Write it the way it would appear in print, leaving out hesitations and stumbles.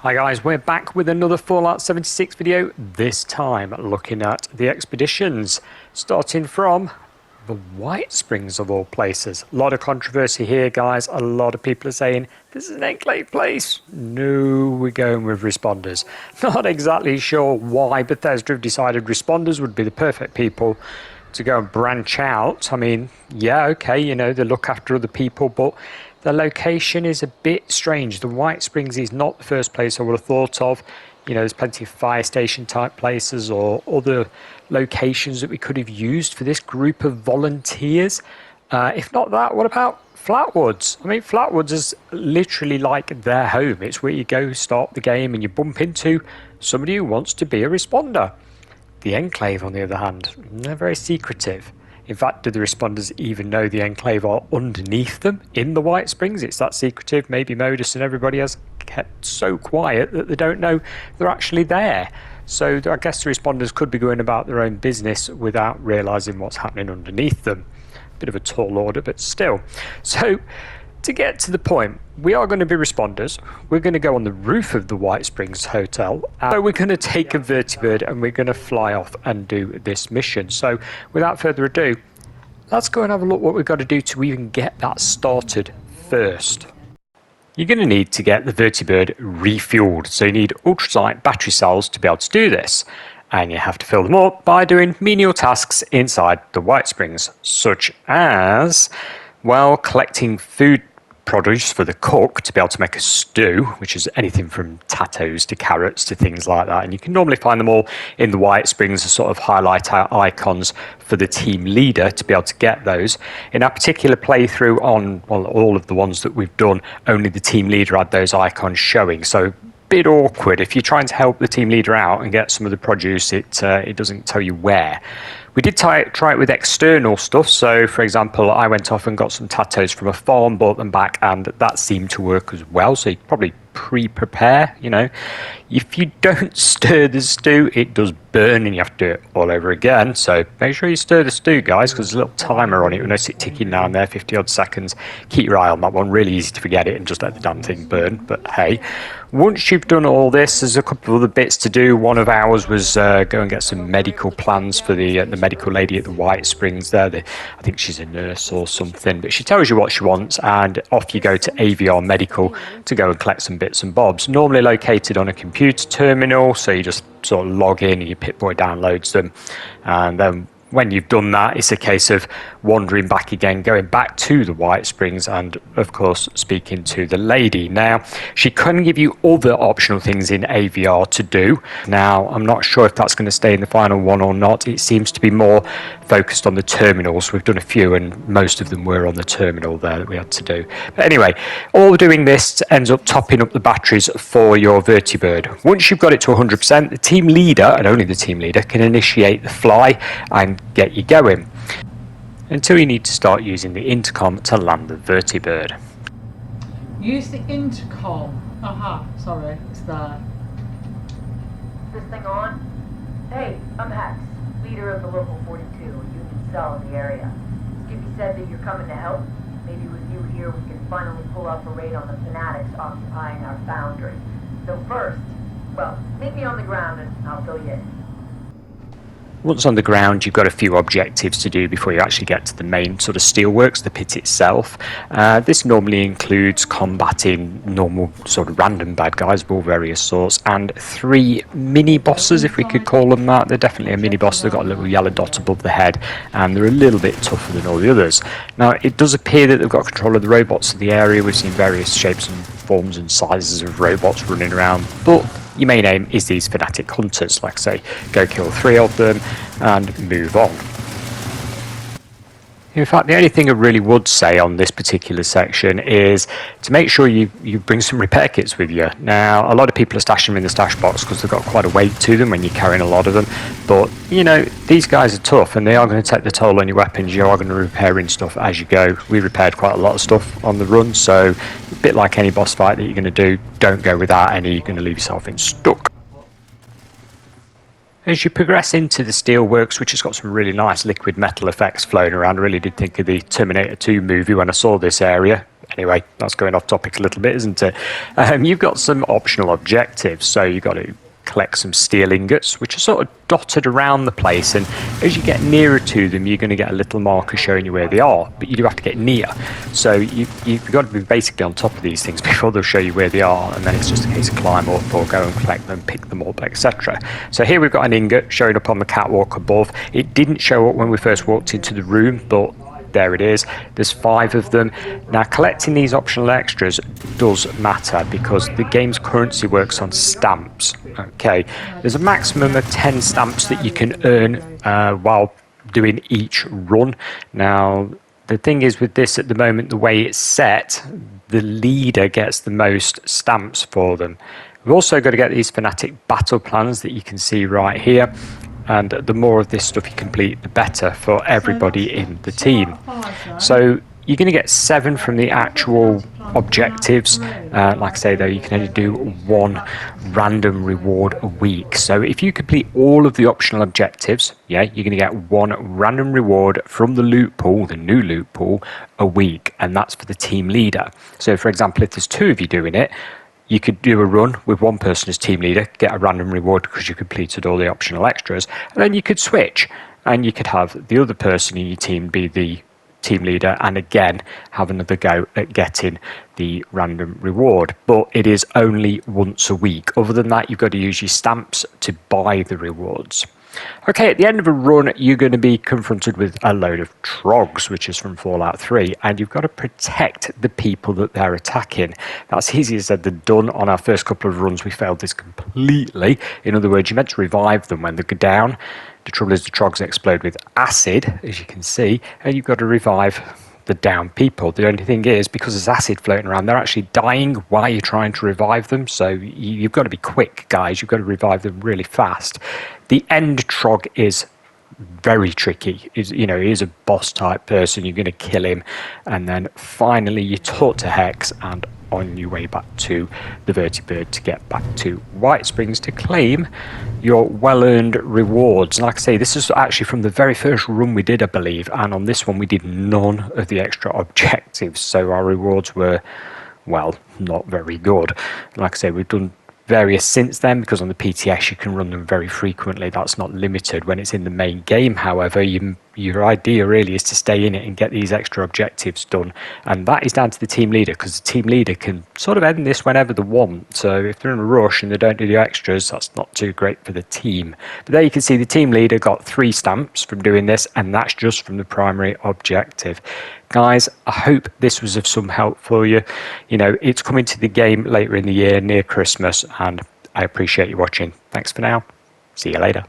Hi guys, we're back with another Fallout 76 video, this time looking at the expeditions, starting from the White Springs of all places. A lot of controversy here guys, a lot of people are saying this is an enclave place. No, we're going with responders. Not exactly sure why Bethesda have decided responders would be the perfect people to go and branch out. I mean, yeah, okay, you know, they look after other people, but the location is a bit strange. The White Springs is not the first place I would have thought of. You know, there's plenty of fire station type places or other locations that we could have used for this group of volunteers. If not that, what about Flatwoods? I mean, Flatwoods is literally like their home. It's where you go start the game and you bump into somebody who wants to be a responder. The Enclave, on the other hand, they're very secretive. In fact, do the responders even know the Enclave are underneath them in the White Springs? It's that secretive. Maybe Modus and everybody has kept so quiet that they don't know they're actually there. So I guess the responders could be going about their own business without realising what's happening underneath them. Bit of a tall order, but still. So to get to the point, we are going to be responders. We're going to go on the roof of the White Springs Hotel. So we're going to take a Vertibird and we're going to fly off and do this mission. So without further ado, let's go and have a look what we've got to do to even get that started first. You're going to need to get the Vertibird refueled. So you need ultralight battery cells to be able to do this. And you have to fill them up by doing menial tasks inside the White Springs, such as, well, collecting food produce for the cook to be able to make a stew, which is anything from potatoes to carrots to things like that. And you can normally find them all in the White Springs as sort of highlight icons for the team leader to be able to get those. In our particular playthrough on, well, all of the ones that we've done, only the team leader had those icons showing. So bit awkward if you're trying to help the team leader out and get some of the produce, it doesn't tell you where. We did try it with external stuff. So for example, I went off and got some potatoes from a farm, brought them back, and that seemed to work as well. So you probably pre-prepare, you know. If you don't stir the stew, it does burn and you have to do it all over again. So make sure you stir the stew, guys, because there's a little timer on it. You'll notice it ticking down there, 50 odd seconds. Keep your eye on that one. Really easy to forget it and just let the damn thing burn. But hey, once you've done all this, there's a couple of other bits to do. One of ours was go and get some medical plans for the medical lady at the White Springs there. I think she's a nurse or something, but she tells you what she wants and off you go to AVR Medical to go and collect some bits and bobs. Normally located on a computer terminal, so you just sort of log in and your Pip-Boy downloads them, and then when you've done that, it's a case of wandering back again, going back to the White Springs and, of course, speaking to the lady. Now, she can give you other optional things in AVR to do. Now, I'm not sure if that's going to stay in the final one or not. It seems to be more focused on the terminals. We've done a few, and most of them were on the terminal there that we had to do. But anyway, all doing this ends up topping up the batteries for your Vertibird. Once you've got it to 100%, the team leader, and only the team leader, can initiate the fly and get you going, until you need to start using the intercom to land the Vertibird. Use the intercom. Aha, sorry, it's there. This thing on? Hey, I'm Hex, leader of the local 42, a union cell in the area. Skippy said that you're coming to help. Maybe with you here we can finally pull off a raid on the fanatics occupying our foundry. So first, well, meet me on the ground and I'll fill you in. Once on the ground, you've got a few objectives to do before you actually get to the main sort of steelworks, the pit itself. This normally includes combating normal sort of random bad guys of all various sorts, and 3 mini bosses, if we could call them that. They're definitely a mini boss. They've got a little yellow dot above the head, and they're a little bit tougher than all the others. Now, it does appear that they've got control of the robots of the area. We've seen various shapes and forms and sizes of robots running around, but your main aim is these fanatic hunters. Like I say, go kill 3 of them and move on. In fact, the only thing I really would say on this particular section is to make sure you bring some repair kits with you. Now, a lot of people are stashing them in the stash box because they've got quite a weight to them when you're carrying a lot of them. But, you know, these guys are tough and they are going to take the toll on your weapons. You are going to repairing stuff as you go. We repaired quite a lot of stuff on the run, so a bit like any boss fight that you're going to do, don't go without any. You're going to leave yourself in stuck. As you progress into the steelworks, which has got some really nice liquid metal effects flowing around, I really did think of the Terminator 2 movie when I saw this area. Anyway, that's going off topic a little bit, isn't it? You've got some optional objectives. So you've got to collect some steel ingots, which are sort of dotted around the place, and as you get nearer to them, you're going to get a little marker showing you where they are, but you do have to get near. So you've got to be basically on top of these things before they'll show you where they are, and then it's just a case of climb up or go and collect them, pick them up, etc. So here we've got an ingot showing up on the catwalk above. It didn't show up when we first walked into the room, but there it is. There's 5 of them. Now, collecting these optional extras does matter because the game's currency works on stamps. Okay, there's a maximum of 10 stamps that you can earn while doing each run. Now, the thing is with this at the moment, the way it's set, the leader gets the most stamps for them. We've also got to get these fanatic battle plans that you can see right here. And the more of this stuff you complete, the better for everybody in the team. So you're going to get 7 from the actual objectives. Like I say, though, you can only do 1 random reward a week. So if you complete all of the optional objectives, yeah, you're going to get 1 random reward from the loot pool, the new loot pool, a week. And that's for the team leader. So, for example, if there's 2 of you doing it, you could do a run with 1 person as team leader, get a random reward because you completed all the optional extras, and then you could switch and you could have the other person in your team be the team leader and again have another go at getting the random reward. But it is only once a week. Other than that, you've got to use your stamps to buy the rewards. Okay, at the end of a run, you're going to be confronted with a load of trogs, which is from Fallout 3, and you've got to protect the people that they're attacking. That's easier said than done. On our first couple of runs, we failed this completely. In other words, you're meant to revive them when they go down. The trouble is the trogs explode with acid, as you can see, and you've got to revive the down people. The only thing is, because there's acid floating around, they're actually dying while you're trying to revive them. So you've got to be quick, guys. You've got to revive them really fast. The end trog is very tricky. He is a boss type person. You're going to kill him, and then finally you talk to Hex and on your way back to the Vertibird to get back to White Springs to claim your well-earned rewards. And like I say, this is actually from the very first run we did, I believe, and on this one we did none of the extra objectives, so our rewards were, well, not very good. Like I say, we've done various since then, because on the PTS you can run them very frequently. That's not limited. When it's in the main game, however, your idea really is to stay in it and get these extra objectives done, and that is down to the team leader, because the team leader can sort of end this whenever they want. So if they're in a rush and they don't do the extras, that's not too great for the team. But there you can see the team leader got 3 stamps from doing this, and that's just from the primary objective. Guys, I hope this was of some help for you. It's coming to the game later in the year, near Christmas, and I appreciate you watching. Thanks for now. See you later.